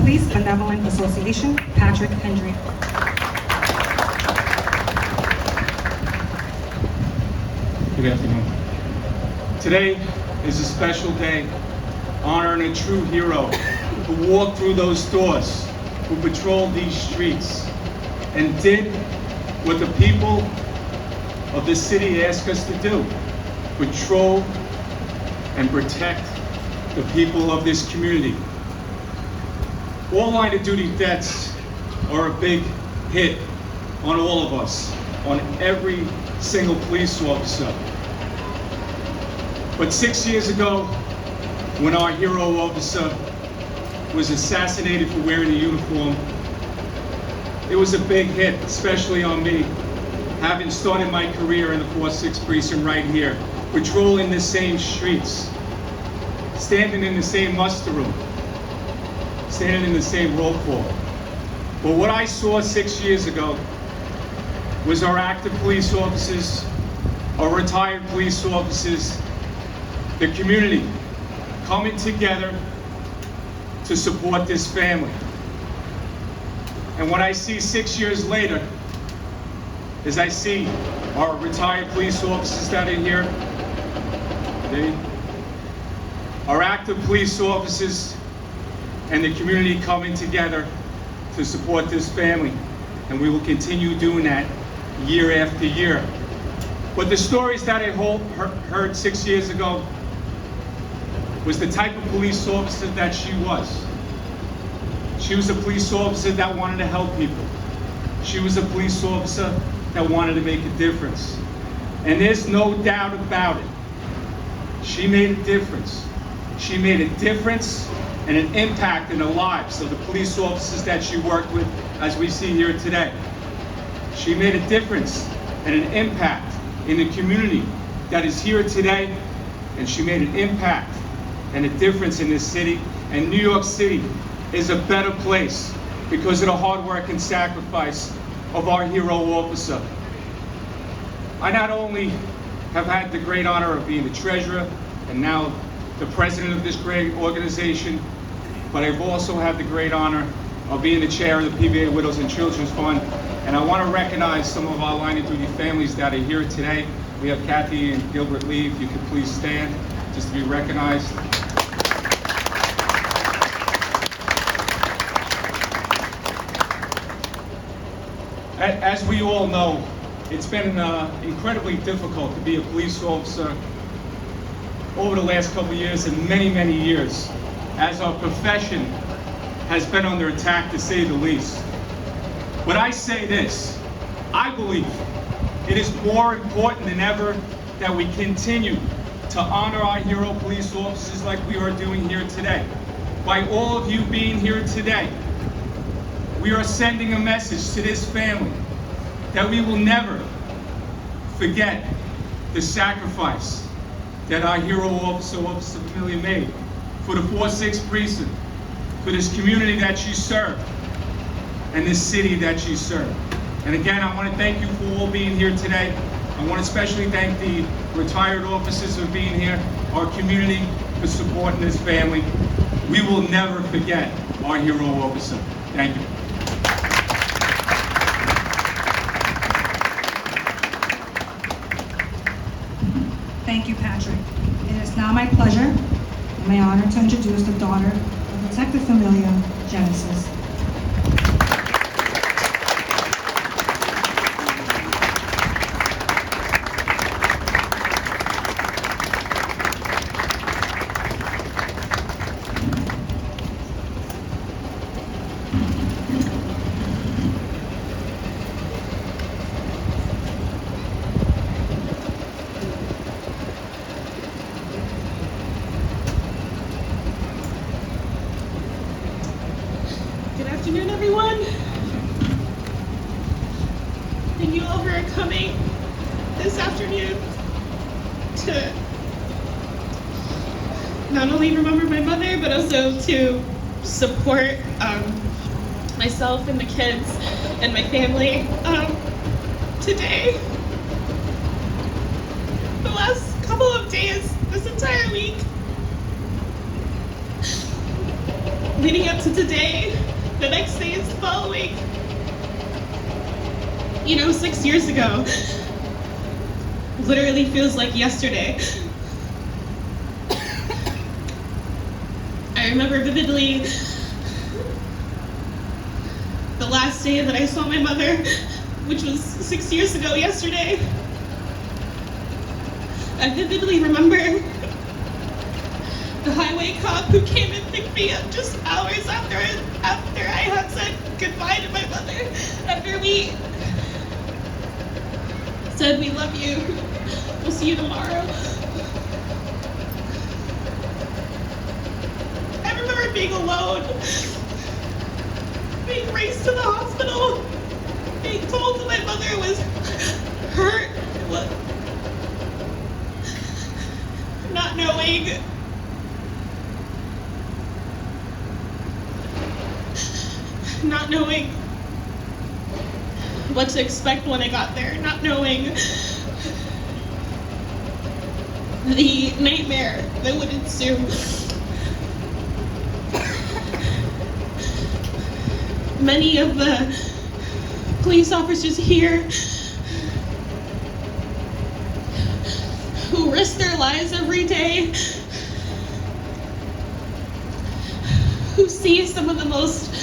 Police Benevolent Association, Patrick Hendry. Good afternoon. Today is a special day, honoring a true hero who walked through those doors, who patrolled these streets, and did what the people of this city ask us to do: patrol and protect the people of this community. All line of duty deaths are a big hit on all of us, on every single police officer. But 6 years ago, when our hero officer was assassinated for wearing a uniform, it was a big hit, especially on me, having started my career in the 4-6 precinct right here, patrolling the same streets, standing in the same muster room, standing in the same roll call. But what I saw 6 years ago was our active police officers, our retired police officers, the community coming together to support this family. And what I see 6 years later is I see our retired police officers that are here, our active police officers, and the community coming together to support this family. And we will continue doing that year after year. But the stories that I heard 6 years ago was the type of police officer that she was. She was a police officer that wanted to help people. She was a police officer that wanted to make a difference. And there's no doubt about it. She made a difference. She made a difference and an impact in the lives of the police officers that she worked with, as we see here today. She made a difference and an impact in the community that is here today, and she made an impact and a difference in this city. And New York City is a better place because of the hard work and sacrifice of our hero officer. I not only have had the great honor of being the treasurer and now the president of this great organization, but I've also had the great honor of being the chair of the PBA Widows and Children's Fund. And I want to recognize some of our line of duty families that are here today. We have Kathy and Gilbert Lee. If you could please stand just to be recognized. As we all know, it's been incredibly difficult to be a police officer over the last couple of years and many, many years, as our profession has been under attack, to say the least. But I say this: I believe it is more important than ever that we continue to honor our hero police officers like we are doing here today. By all of you being here today, we are sending a message to this family that we will never forget the sacrifice that our hero officer, Officer Familia, made for the 4-6 precinct, for this community that she served, and this city that she served. And again, I want to thank you for all being here today. I want to especially thank the retired officers for being here, our community for supporting this family. We will never forget our hero officer. Thank you. Thank you, Patrick. It is now my pleasure and my honor to introduce the daughter of Detective Familia, Genesis. Good afternoon, everyone. Thank you all for coming this afternoon to not only remember my mother, but also to support myself and the kids and my family today. The last couple of days, this entire week, leading up to today, the next day is the following. 6 years ago, literally feels like yesterday. I remember vividly the last day that I saw my mother, which was 6 years ago yesterday. I vividly remember the highway cop who came and picked me up just hours after I had said goodbye to my mother, after we said we love you, we'll see you tomorrow. I remember being alone, being raced to the hospital, being told that my mother was hurt, not knowing what to expect when I got there, not knowing the nightmare that would ensue. Many of the police officers here who risk their lives every day, who see some of the most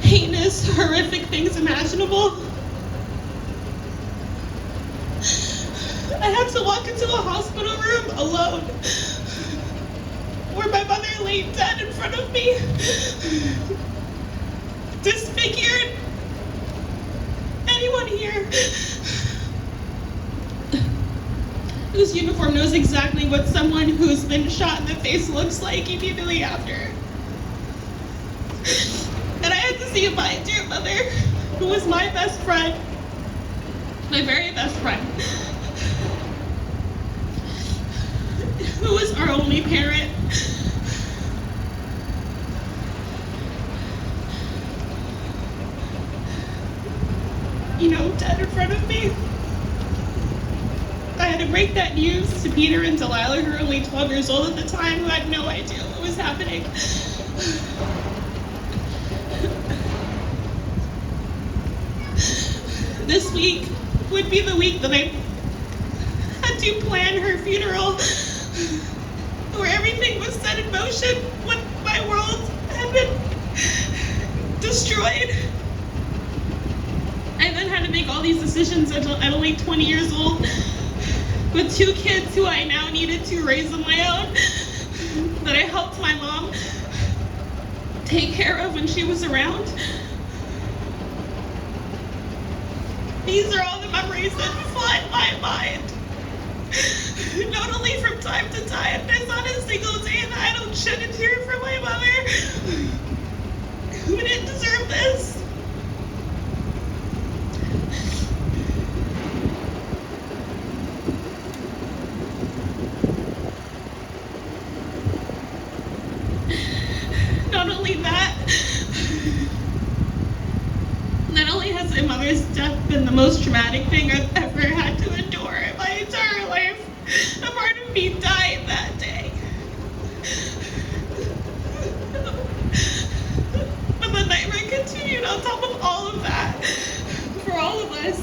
heinous, horrific things imaginable. I had to walk into a hospital room alone, where my mother lay dead in front of me, disfigured. Anyone here whose uniform knows exactly what someone who's been shot in the face looks like immediately after. And I had to see my dear mother, who was my best friend, my very best friend, who was our only parent. Dead in front of me. I had to break that news to Peter and Delilah, who were only 12 years old at the time, who had no idea what was happening. This week would be the week that I had to plan her funeral, where everything was set in motion when my world had been destroyed. I then had to make all these decisions at only 20 years old, with 2 kids who I now needed to raise on my own, that I helped my mom take care of when she was around. These are all the memories that flood my mind. Not only from time to time, there's not a single day that I don't shed a tear for my mother, who didn't deserve this. Not only has my mother's death been the most traumatic thing I've ever had to endure in my entire life, a part of me died that day. But the nightmare continued on top of all of that, for all of us.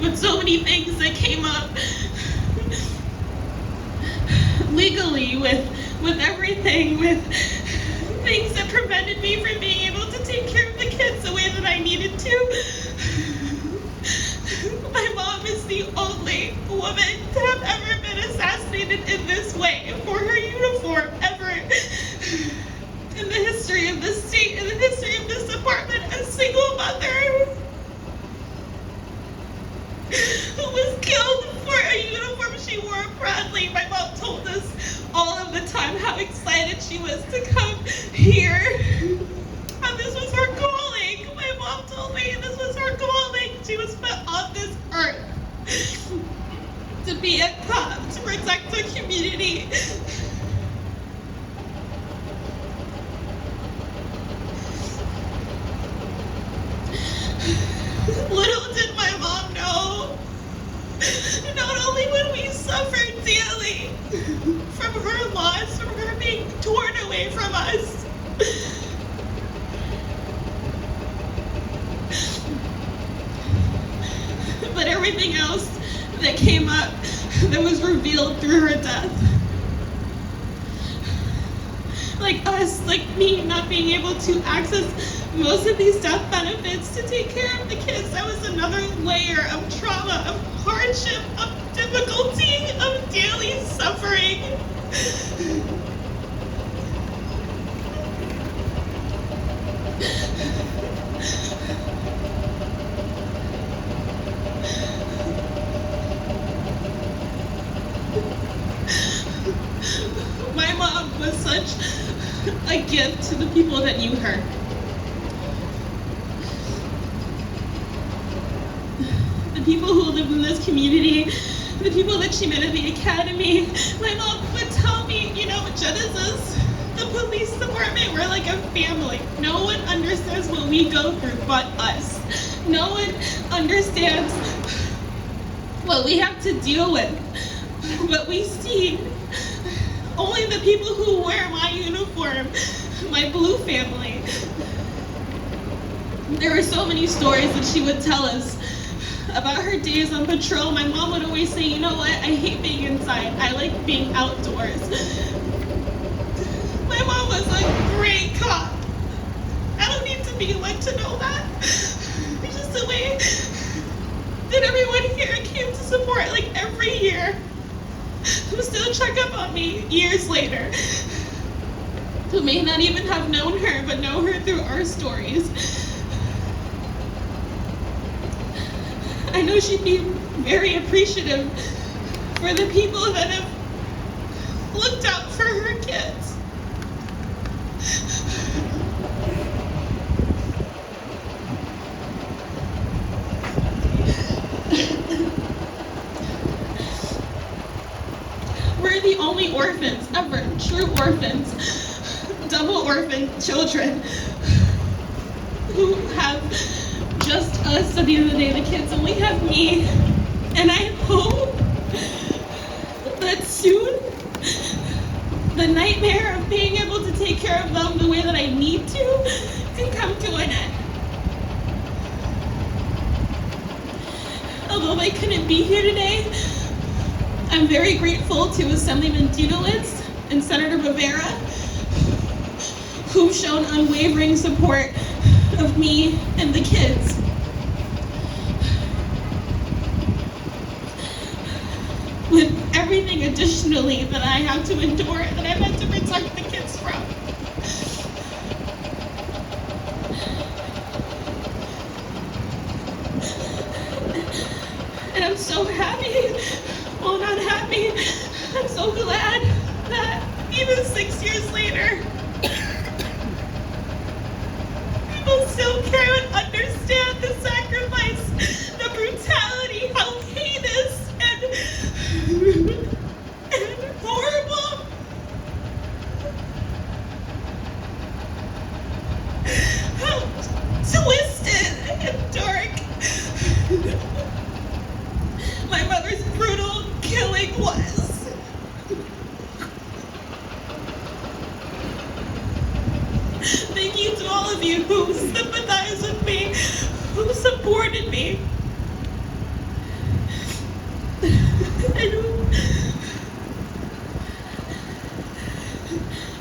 With so many things that came up legally, with everything, with things that prevented me from being able to take care of the kids the way that I needed to. My mom is the only woman to have ever been assassinated in this way for her uniform ever in the history of this state, in the history of this department. A single mother who was killed for a uniform she wore proudly. My mom told us all of the time how excited she was to come here. And this was her calling. My mom told me this was her calling. She was put on this earth to be a cop, to protect the community. Little did my mom know, not only would we suffer daily from her loss, from her being torn away from us, came up that was revealed through her death. Like us, like me, not being able to access most of these death benefits to take care of the kids, that was another layer of trauma, of hardship, of difficulty, of daily suffering. My mom was such a gift to the people that knew her. The people who lived in this community, the people that she met at the academy. My mom would tell me, you know, Genesis, the police department, we're like a family. No one understands what we go through but us. No one understands what we have to deal with, what we see. Only the people who wear my uniform, my blue family. There were so many stories that she would tell us about her days on patrol. My mom would always say, you know what, I hate being inside. I like being outdoors. My mom was a great cop. I don't need to be one to know that. It's just the way that everyone here came to support, like every year. Who still check up on me years later. Who may not even have known her, but know her through our stories. I know she'd be very appreciative for the people that have looked out for her kids. We're the only orphans ever, true orphans, double orphan children who have just us. At the end of the day, the kids only have me. And I hope that soon the nightmare of being able to take care of them the way that I need to can come to an end. Although I couldn't be here today, I'm very grateful to Assemblyman Dinowitz and Senator Rivera, who've shown unwavering support of me and the kids. With everything additionally that I have to endure, that I've had to protect the kids from. And I'm so happy, well, not happy, I'm so glad that even 6 years later, people still care and understand the sacrifice, the brutality, how heinous and horrible, how twisted and dark my mother's brutal killing was. Thank you to all of you who sympathized with me, who supported me, and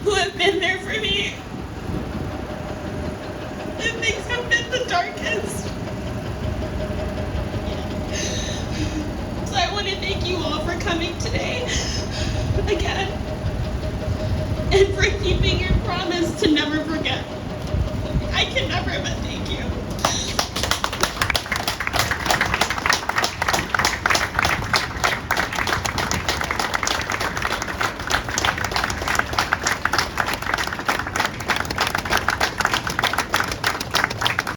who have been there for me when things have been the darkest. So I want to thank you all for coming today, again, and for keeping your promise to never forget.